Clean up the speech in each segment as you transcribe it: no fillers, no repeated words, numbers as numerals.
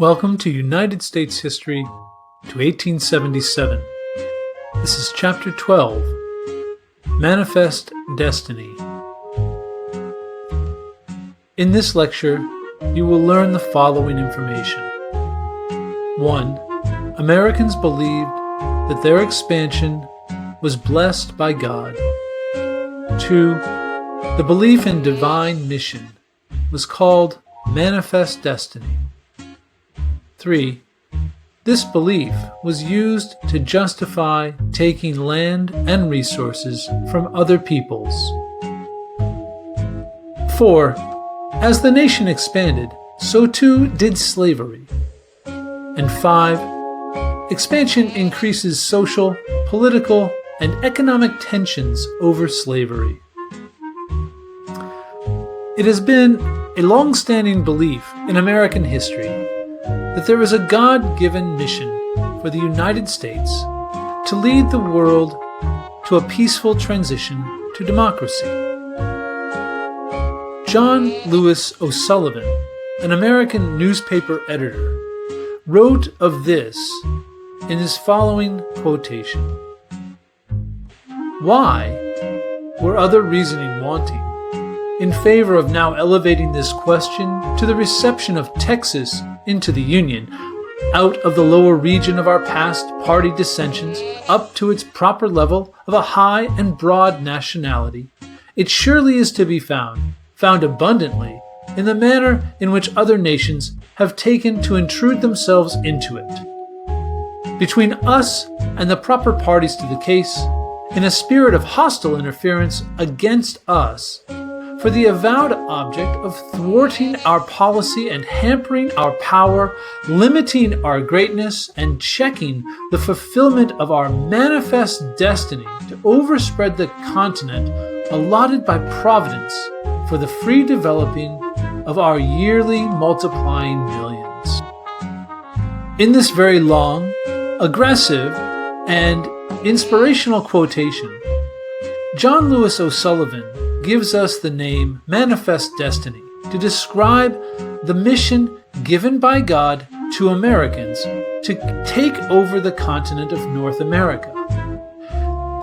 Welcome to United States History to 1877. This is Chapter 12, Manifest Destiny. In this lecture, you will learn the following information. 1. Americans believed that their expansion was blessed by God. 2. The belief in divine mission was called manifest destiny. 3. This belief was used to justify taking land and resources from other peoples. 4. As the nation expanded, so too did slavery. And 5. Expansion increases social, political, and economic tensions over slavery. It has been a long-standing belief in American history that there is a God-given mission for the United States to lead the world to a peaceful transition to democracy. John Lewis O'Sullivan, an American newspaper editor, wrote of this in his following quotation. Why were other reasoning wanting in favor of now elevating this question to the reception of Texas into the Union, out of the lower region of our past party dissensions, up to its proper level of a high and broad nationality? It surely is to be found abundantly, in the manner in which other nations have taken to intrude themselves into it. Between us and the proper parties to the case, in a spirit of hostile interference against us, for the avowed object of thwarting our policy and hampering our power, limiting our greatness, and checking the fulfillment of our manifest destiny to overspread the continent allotted by Providence for the free developing of our yearly multiplying millions. In this very long, aggressive, and inspirational quotation, John Lewis O'Sullivan gives us the name Manifest Destiny to describe the mission given by God to Americans to take over the continent of North America.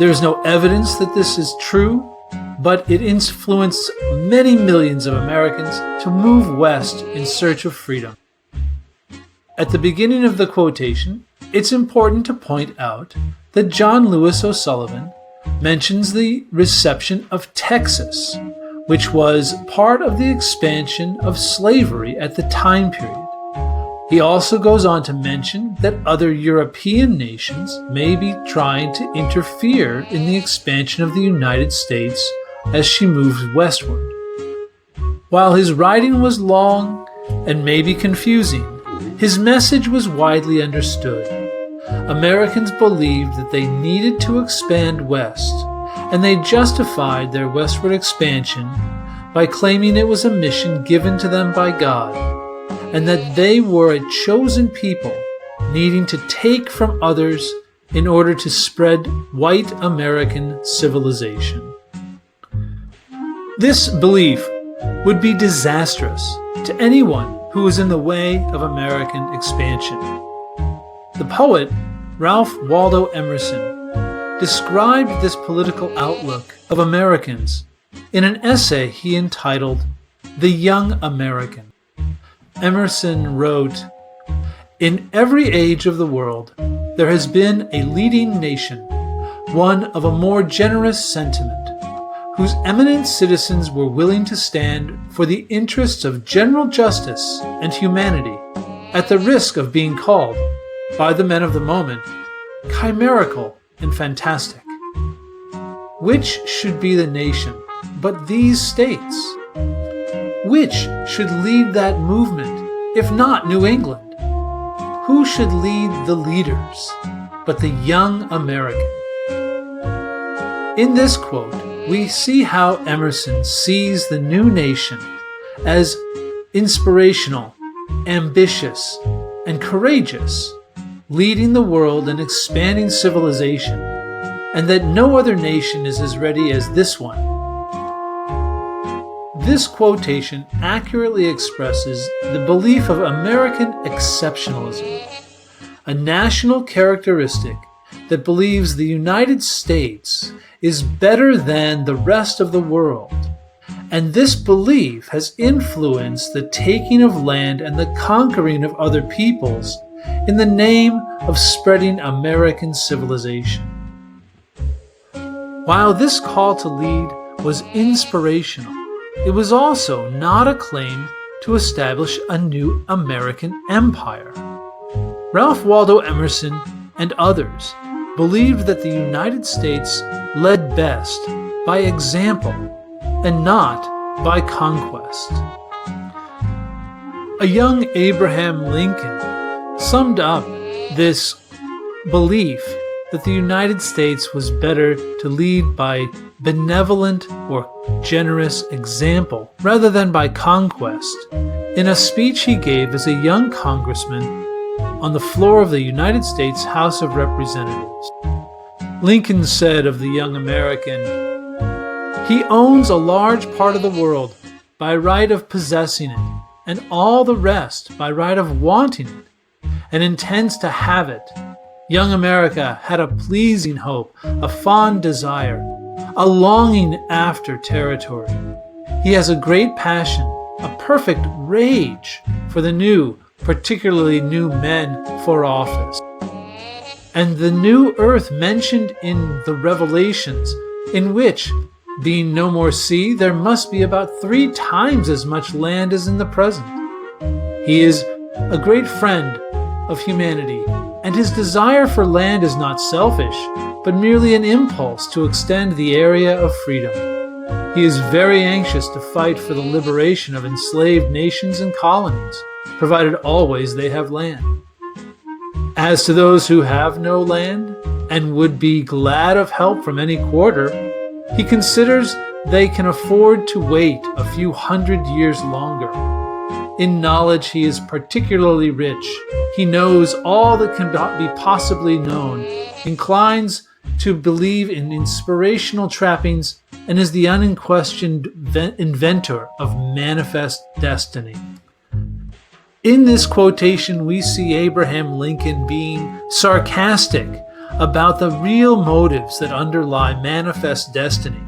There is no evidence that this is true, but it influenced many millions of Americans to move west in search of freedom. At the beginning of the quotation, it's important to point out that John Lewis O'Sullivan mentions the reception of Texas, which was part of the expansion of slavery at the time period. He also goes on to mention that other European nations may be trying to interfere in the expansion of the United States as she moves westward. While his writing was long and maybe confusing, his message was widely understood. Americans believed that they needed to expand west, and they justified their westward expansion by claiming it was a mission given to them by God, and that they were a chosen people needing to take from others in order to spread white American civilization. This belief would be disastrous to anyone who was in the way of American expansion. The poet Ralph Waldo Emerson described this political outlook of Americans in an essay he entitled The Young American. Emerson wrote, "In every age of the world, there has been a leading nation, one of a more generous sentiment, whose eminent citizens were willing to stand for the interests of general justice and humanity, at the risk of being called, by the men of the moment, chimerical and fantastic. Which should be the nation but these states? Which should lead that movement, if not New England? Who should lead the leaders but the young American?" In this quote, we see how Emerson sees the new nation as inspirational, ambitious, and courageous, leading the world and expanding civilization, and that no other nation is as ready as this one. This quotation accurately expresses the belief of American exceptionalism, a national characteristic that believes the United States is better than the rest of the world. And this belief has influenced the taking of land and the conquering of other peoples in the name of spreading American civilization. While this call to lead was inspirational, it was also not a claim to establish a new American empire. Ralph Waldo Emerson and others believed that the United States led best by example and not by conquest. A young Abraham Lincoln summed up this belief that the United States was better to lead by benevolent or generous example rather than by conquest in a speech he gave as a young congressman on the floor of the United States House of Representatives. Lincoln said of the young American, "He owns a large part of the world by right of possessing it, and all the rest by right of wanting it, and intends to have it. Young America had a pleasing hope, a fond desire, a longing after territory. He has a great passion, a perfect rage for the new, particularly new men for office. And the new earth mentioned in the Revelations, in which, being no more sea, there must be about 3 times as much land as in the present. He is a great friend of humanity, and his desire for land is not selfish, but merely an impulse to extend the area of freedom. He is very anxious to fight for the liberation of enslaved nations and colonies, provided always they have land. As to those who have no land, and would be glad of help from any quarter, he considers they can afford to wait a few 100 years longer. In knowledge he is particularly rich. He knows all that can be possibly known, inclines to believe in inspirational trappings, and is the unquestioned inventor of manifest destiny." In this quotation, we see Abraham Lincoln being sarcastic about the real motives that underlie manifest destiny.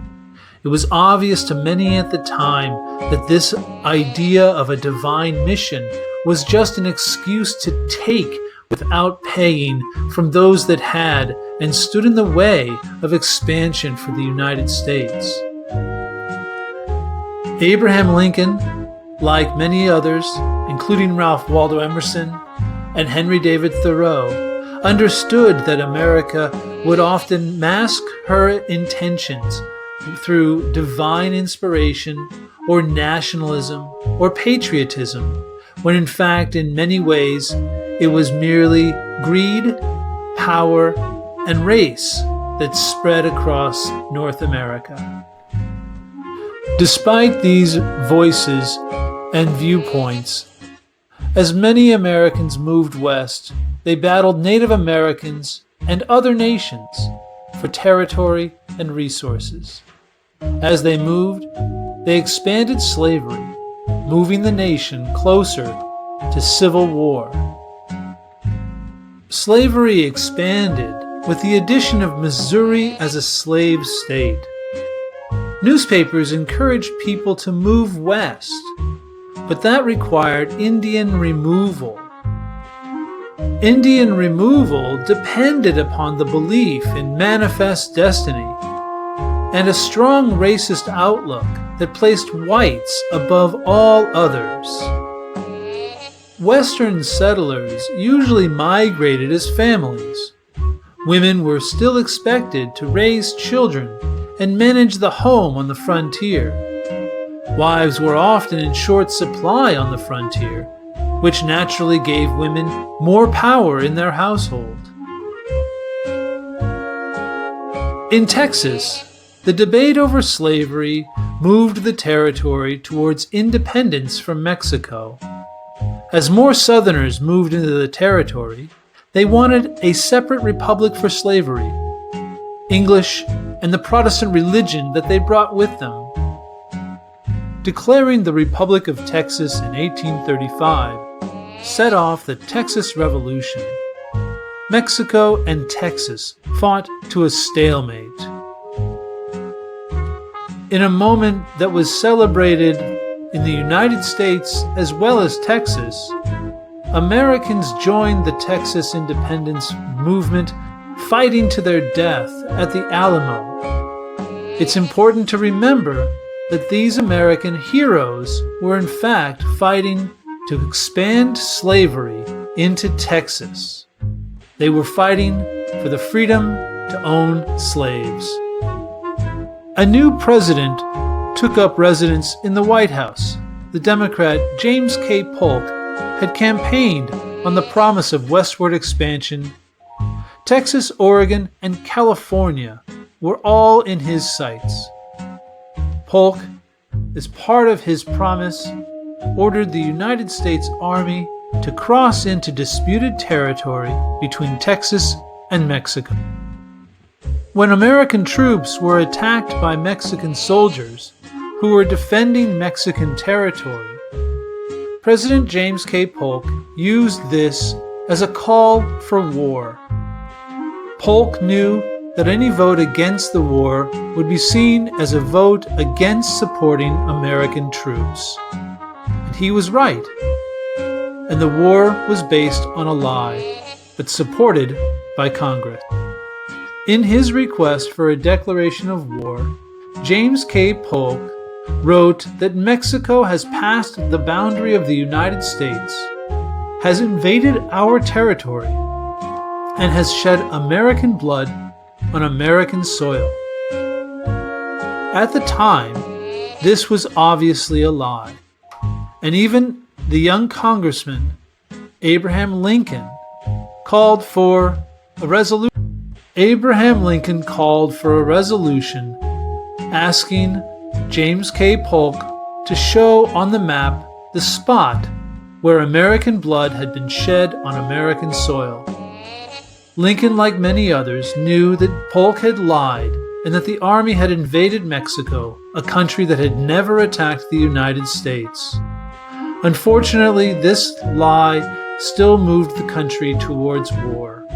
It was obvious to many at the time that this idea of a divine mission was just an excuse to take without paying from those that had and stood in the way of expansion for the United States. Abraham Lincoln, like many others, including Ralph Waldo Emerson and Henry David Thoreau, understood that America would often mask her intentions through divine inspiration or nationalism or patriotism, when in fact in many ways it was merely greed, power, and race that spread across North America. Despite these voices and viewpoints, as many Americans moved west, they battled Native Americans and other nations for territory and resources. As they moved, they expanded slavery, moving the nation closer to civil war. Slavery expanded with the addition of Missouri as a slave state. Newspapers encouraged people to move west, but that required Indian removal. Indian removal depended upon the belief in manifest destiny and a strong racist outlook that placed whites above all others. Western settlers usually migrated as families. Women were still expected to raise children and manage the home on the frontier. Wives were often in short supply on the frontier, which naturally gave women more power in their household. In Texas, the debate over slavery moved the territory towards independence from Mexico. As more Southerners moved into the territory, they wanted a separate republic for slavery, English, and the Protestant religion that they brought with them. declaring the Republic of Texas in 1835, set off the Texas Revolution. Mexico and Texas fought to a stalemate. In a moment that was celebrated in the United States as well as Texas, Americans joined the Texas independence movement, fighting to their death at the Alamo. It's important to remember that these American heroes were in fact fighting to expand slavery into Texas. They were fighting for the freedom to own slaves. A new president took up residence in the White House. The Democrat James K. Polk had campaigned on the promise of westward expansion. Texas, Oregon, and California were all in his sights. Polk, as part of his promise, ordered the United States Army to cross into disputed territory between Texas and Mexico. When American troops were attacked by Mexican soldiers who were defending Mexican territory, President James K. Polk used this as a call for war. Polk knew that any vote against the war would be seen as a vote against supporting American troops. And he was right. And the war was based on a lie, but supported by Congress. In his request for a declaration of war, James K. Polk wrote that Mexico has passed the boundary of the United States, has invaded our territory, and has shed American blood on American soil. At the time, this was obviously a lie, and even the young Congressman Abraham Lincoln called for a resolution. Abraham Lincoln called for a resolution asking James K. Polk to show on the map the spot where American blood had been shed on American soil. Lincoln, like many others, knew that Polk had lied and that the Army had invaded Mexico, a country that had never attacked the United States. Unfortunately, this lie still moved the country towards war.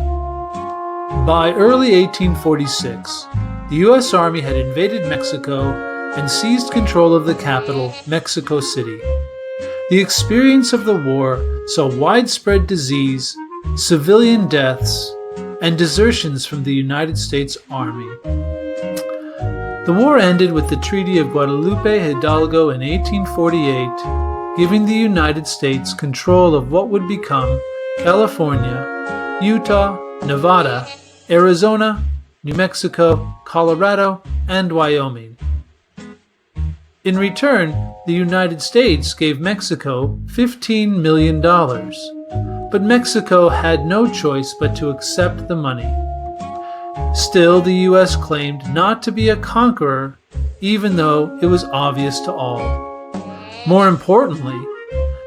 By early 1846, the U.S. Army had invaded Mexico and seized control of the capital, Mexico City. The experience of the war saw widespread disease, civilian deaths, and desertions from the United States Army. The war ended with the Treaty of Guadalupe Hidalgo in 1848, giving the United States control of what would become California, Utah, Nevada, Arizona, New Mexico, Colorado, and Wyoming. In return, the United States gave Mexico $15 million, but Mexico had no choice but to accept the money. Still, the U.S. claimed not to be a conqueror, even though it was obvious to all. More importantly,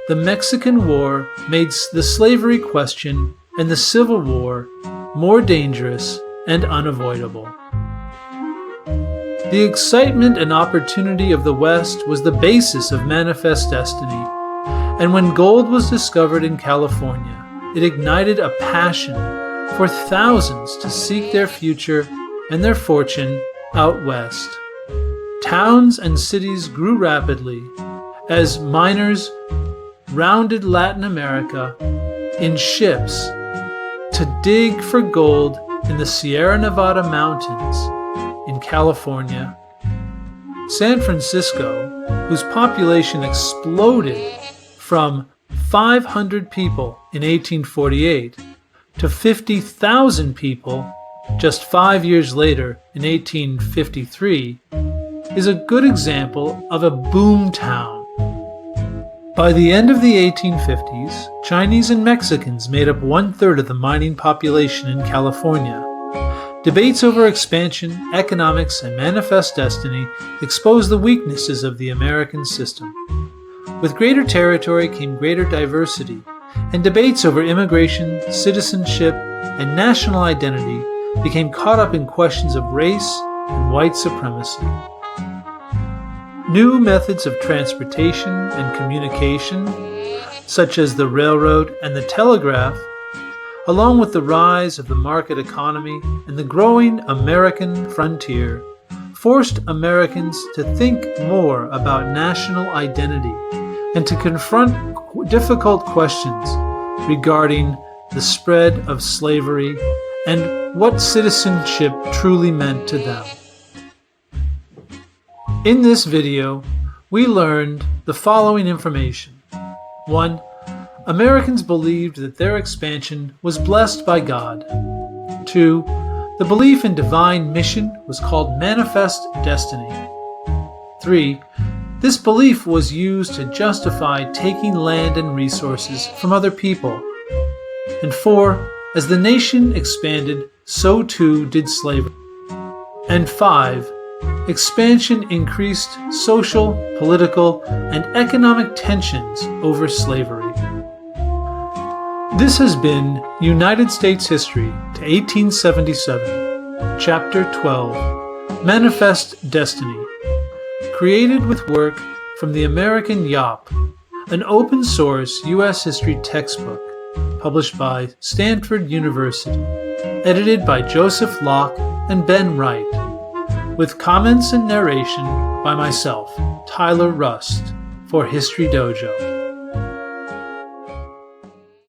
the Mexican War made the slavery question and the Civil War more dangerous and unavoidable. The excitement and opportunity of the West was the basis of Manifest Destiny, and when gold was discovered in California, it ignited a passion for thousands to seek their future and their fortune out west. Towns and cities grew rapidly as miners rounded Latin America in ships to dig for gold in the Sierra Nevada mountains in California. San Francisco, whose population exploded from 500 people in 1848 to 50,000 people just 5 years later in 1853, is a good example of a boom town. By the end of the 1850s, Chinese and Mexicans made up 1/3 of the mining population in California. Debates over expansion, economics, and manifest destiny exposed the weaknesses of the American system. With greater territory came greater diversity, and debates over immigration, citizenship, and national identity became caught up in questions of race and white supremacy. New methods of transportation and communication, such as the railroad and the telegraph, along with the rise of the market economy and the growing American frontier, forced Americans to think more about national identity and to confront difficult questions regarding the spread of slavery and what citizenship truly meant to them. In this video, we learned the following information. 1. Americans believed that their expansion was blessed by God. 2. The belief in divine mission was called manifest destiny. 3. This belief was used to justify taking land and resources from other people. And 4. As the nation expanded, so too did slavery. And 5. Expansion increased social, political, and economic tensions over slavery. This has been United States History to 1877, Chapter 12, Manifest Destiny, created with work from the American Yop, an open-source U.S. history textbook published by Stanford University, edited by Joseph Locke and Ben Wright, with comments and narration by myself, Tyler Rust, for History Dojo.